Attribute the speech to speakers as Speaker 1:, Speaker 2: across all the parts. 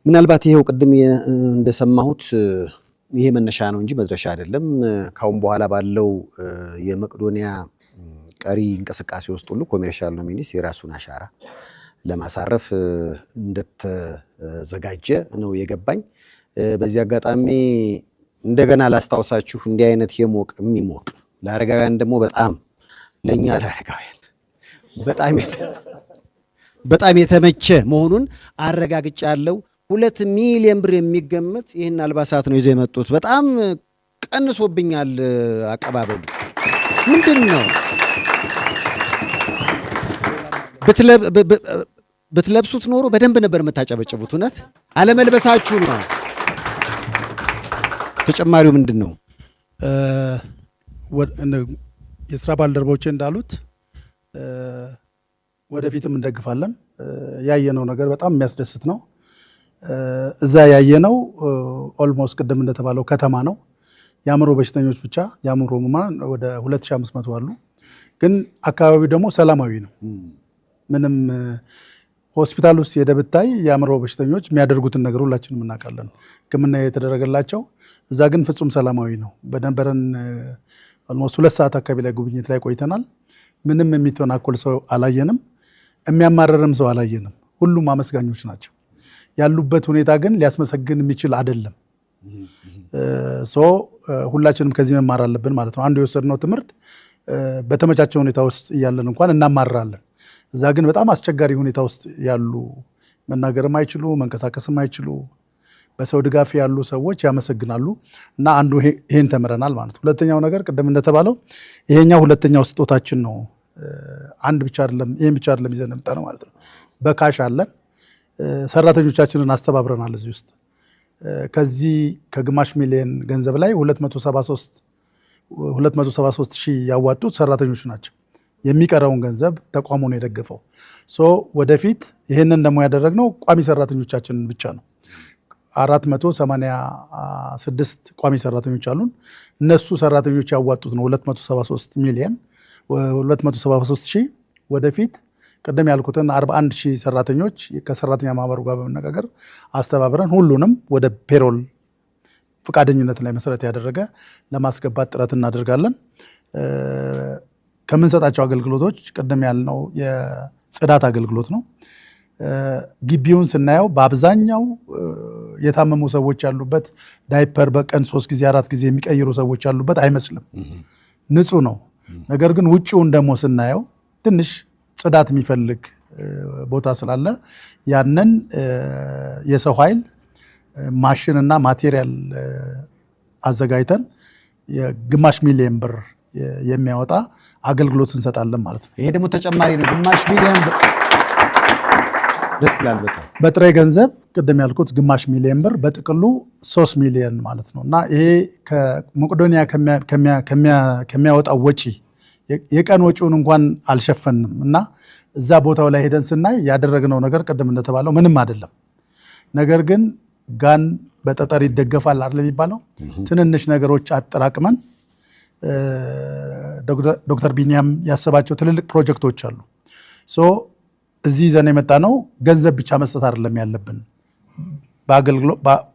Speaker 1: ምናልባት ይሄው ቅድም እንደሰማሁት ይሄ መነሻ ነው እንጂ መድረሻ አይደለም። ካሁን በኋላ ባለው የመቄዶንያ ቀሪ እንቅስቃሴ ውስጥ ሁሉ ኮሜርሻል ኖሚኒስ የራሱን አሻራ ለማሳረፍ እንደተዘጋጀ ነው የገባኝ። በዚህ አጋጣሚ እንደገና ላስታውሳችሁ እንዲህ አይነት የሚሞቅ ለአረጋውያን ደግሞ በጣም ለኛ ለአረጋውያን በጣም የተመቸ መሆኑን አረጋግጫለሁ። 2 ሚሊዮን ብር የሚገመት ይህን አልባሳት ነው ይዘው የመጡት። በጣም ቀንሶብኛል አቀባበሉ። ምንድን ነው ብትለብሱት ኖሮ በደንብ ነበር የምታጨበጭቡት። እውነት አለመልበሳችሁ ነው። ተጨማሪው ምንድን ነው?
Speaker 2: የስራ ባልደረቦቼ እንዳሉት ወደፊትም እንደግፋለን። ያየነው ነገር በጣም የሚያስደስት ነው። እዛ ያየነው ኦልሞስት ቅድም እንደተባለው ከተማ ነው። የአእምሮ በሽተኞች ብቻ የአእምሮ ህሙማን ወደ 2500 አሉ። ግን አካባቢው ደግሞ ሰላማዊ ነው። ምንም ሆስፒታል ውስጥ ሄደህ ብታይ የአእምሮ በሽተኞች የሚያደርጉትን ነገር ሁላችንም እናውቃለን፣ ሕክምና የተደረገላቸው። እዛ ግን ፍጹም ሰላማዊ ነው። በነበረን ኦልሞስት 2 ሰዓት አካባቢ ላይ ጉብኝት ላይ ቆይተናል። ምንም የሚተናኮል ሰው አላየንም፣ የሚያማረርም ሰው አላየንም። ሁሉም አመስጋኞች ናቸው። ያሉበት ሁኔታ ግን ሊያስመሰግን የሚችል አይደለም። ሁላችንም ከዚህ መማር አለብን ማለት ነው። አንዱ የወሰድነው ትምህርት በተመቻቸ ሁኔታ ውስጥ እያለን እንኳን እናማራለን። እዛ ግን በጣም አስቸጋሪ ሁኔታ ውስጥ ያሉ መናገርም አይችሉ መንቀሳቀስም አይችሉ በሰው ድጋፍ ያሉ ሰዎች ያመሰግናሉ። እና አንዱ ይሄን ተምረናል ማለት ነው። ሁለተኛው ነገር ቅድም እንደተባለው ይሄኛው ሁለተኛው ስጦታችን ነው። አንድ ብቻ አይደለም፣ ይሄን ብቻ አይደለም ይዘን መጣነው ማለት ነው። በካሽ አለን። ሰራተኞቻችንን አስተባብረናል። እዚህ ውስጥ ከዚህ ከግማሽ ሚሊዮን ገንዘብ ላይ 273 ሺህ ያዋጡት ሰራተኞች ናቸው። የሚቀረውን ገንዘብ ተቋሙ ነው የደገፈው። ወደፊት ይህንን ደግሞ ያደረግነው ቋሚ ሰራተኞቻችንን ብቻ ነው። 486 ቋሚ ሰራተኞች አሉን። እነሱ ሰራተኞች ያዋጡት ነው 273 ሺህ። ወደፊት ቅድም ያልኩትን 41 ሺህ ሰራተኞች ከሰራተኛ ማህበሩ ጋር በመነጋገር አስተባብረን ሁሉንም ወደ ፔሮል ፈቃደኝነት ላይ መሰረት ያደረገ ለማስገባት ጥረት እናደርጋለን። ከምንሰጣቸው አገልግሎቶች ቅድም ያልነው የጽዳት አገልግሎት ነው። ግቢውን ስናየው በአብዛኛው የታመሙ ሰዎች ያሉበት፣ ዳይፐር በቀን 3 ጊዜ 4 ጊዜ የሚቀይሩ ሰዎች ያሉበት አይመስልም። ንጹህ ነው። ነገር ግን ውጭውን ደግሞ ስናየው ትንሽ ጽዳት የሚፈልግ ቦታ ስላለ ያንን የሰው ኃይል ማሽንና ማቴሪያል አዘጋጅተን የግማሽ ሚሊዮን ብር የሚያወጣ አገልግሎት እንሰጣለን ማለት ነው።
Speaker 1: ይሄ ደግሞ ተጨማሪ ነው። ግማሽ ሚሊዮን ብር ደስ ይላል በጣም።
Speaker 2: በጥሬ ገንዘብ ቅድም ያልኩት ግማሽ ሚሊዮን ብር በጥቅሉ 3 ሚሊዮን ማለት ነው። እና ይሄ ከመቄዶንያ ከሚያወጣው ወጪ የቀን ወጪውን እንኳን አልሸፈንም። እና እዛ ቦታው ላይ ሄደን ስናይ ያደረግነው ነገር ቅድም እንደተባለው ምንም አይደለም። ነገር ግን ጋን በጠጠር ይደገፋል አይደል የሚባለው፣ ትንንሽ ነገሮች አጠራቅመን ዶክተር ቢኒያም ያሰባቸው ትልልቅ ፕሮጀክቶች አሉ። እዚህ ይዘን የመጣ ነው ገንዘብ ብቻ መስጠት አይደለም ያለብን፣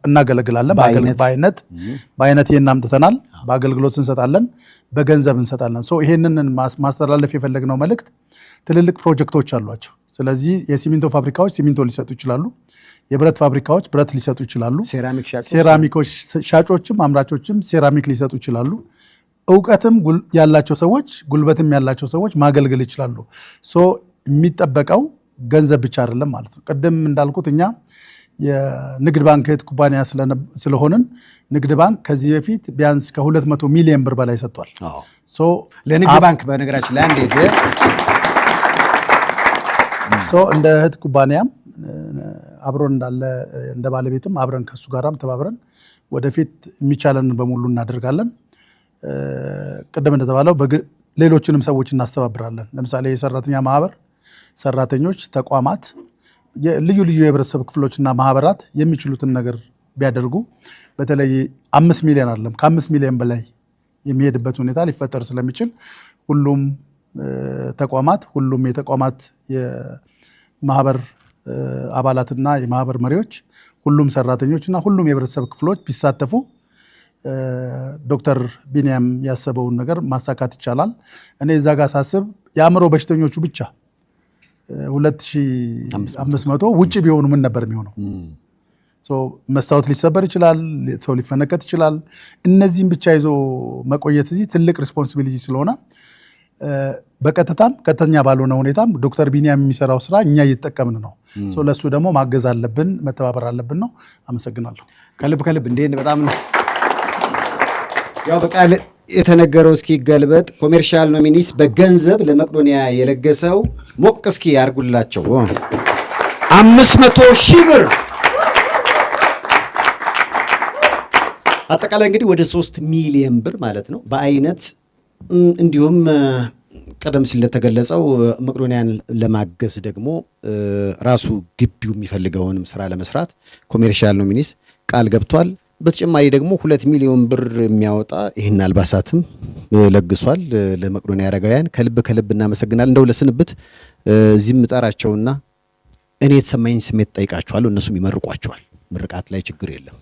Speaker 2: እናገለግላለን። በአይነት ይህን አምጥተናል፣ በአገልግሎት እንሰጣለን፣ በገንዘብ እንሰጣለን። ይሄንን ማስተላለፍ የፈለግነው መልእክት ትልልቅ ፕሮጀክቶች አሏቸው። ስለዚህ የሲሚንቶ ፋብሪካዎች ሲሚንቶ ሊሰጡ ይችላሉ። የብረት ፋብሪካዎች ብረት ሊሰጡ ይችላሉ። ሴራሚኮች ሻጮችም አምራቾችም ሴራሚክ ሊሰጡ ይችላሉ። እውቀትም ያላቸው ሰዎች ጉልበትም ያላቸው ሰዎች ማገልገል ይችላሉ። የሚጠበቀው ገንዘብ ብቻ አይደለም ማለት ነው። ቅድም እንዳልኩት እኛ የንግድ ባንክ እህት ኩባንያ ስለሆንን ንግድ ባንክ ከዚህ በፊት ቢያንስ ከ200 ሚሊዮን ብር በላይ ሰጥቷል።
Speaker 1: ለንግድ ባንክ በነገራችን ላይ አንዴ
Speaker 2: እንደ እህት ኩባንያም አብሮን እንዳለ እንደ ባለቤትም አብረን ከሱ ጋራም ተባብረን ወደፊት የሚቻለን በሙሉ እናደርጋለን። ቅድም እንደተባለው ሌሎችንም ሰዎች እናስተባብራለን። ለምሳሌ የሰራተኛ ማህበር ሰራተኞች፣ ተቋማት፣ ልዩ ልዩ የህብረተሰብ ክፍሎችና ማህበራት የሚችሉትን ነገር ቢያደርጉ በተለይ 5 ሚሊዮን አይደለም ከ5 ሚሊዮን በላይ የሚሄድበት ሁኔታ ሊፈጠር ስለሚችል ሁሉም ተቋማት ሁሉም የተቋማት የማህበር አባላትና የማህበር መሪዎች ሁሉም ሰራተኞችና ሁሉም የህብረተሰብ ክፍሎች ቢሳተፉ ዶክተር ቢኒያም ያሰበውን ነገር ማሳካት ይቻላል። እኔ እዛ ጋር ሳስብ የአእምሮ በሽተኞቹ ብቻ 2500 ውጭ ቢሆኑ ምን ነበር የሚሆነው? መስታወት ሊሰበር ይችላል፣ ሰው ሊፈነከት ይችላል። እነዚህም ብቻ ይዞ መቆየት እዚህ ትልቅ ሪስፖንሲቢሊቲ ስለሆነ በቀጥታም ቀጥተኛ ባልሆነ ሁኔታም ዶክተር ቢኒያም የሚሰራው ስራ እኛ እየተጠቀምን ነው። ለሱ ደግሞ ማገዝ አለብን፣ መተባበር አለብን ነው። አመሰግናለሁ።
Speaker 1: ከልብ እንዴ በጣም ነው ያው በቃል የተነገረው። እስኪ ገልበጥ ኮሜርሻል ኖሚኒስ በገንዘብ ለመቄዶንያ የለገሰው ሞቅ እስኪ ያርጉላቸው 500,000 ብር አጠቃላይ እንግዲህ ወደ 3 ሚሊዮን ብር ማለት ነው በአይነት እንዲሁም ቀደም ሲል እንደተገለጸው መቄዶንያን ለማገዝ ደግሞ ራሱ ግቢው የሚፈልገውንም ስራ ለመስራት ኮሜርሻል ኖሚኒስ ቃል ገብቷል። በተጨማሪ ደግሞ 2 ሚሊዮን ብር የሚያወጣ ይህን አልባሳትም ለግሷል ለመቄዶንያ አረጋውያን። ከልብ እናመሰግናል። እንደው ለስንብት እዚህም እጠራቸውና እኔ የተሰማኝ ስሜት ጠይቃቸዋለሁ፣ እነሱም ይመርቋቸዋል። ምርቃት ላይ ችግር የለም።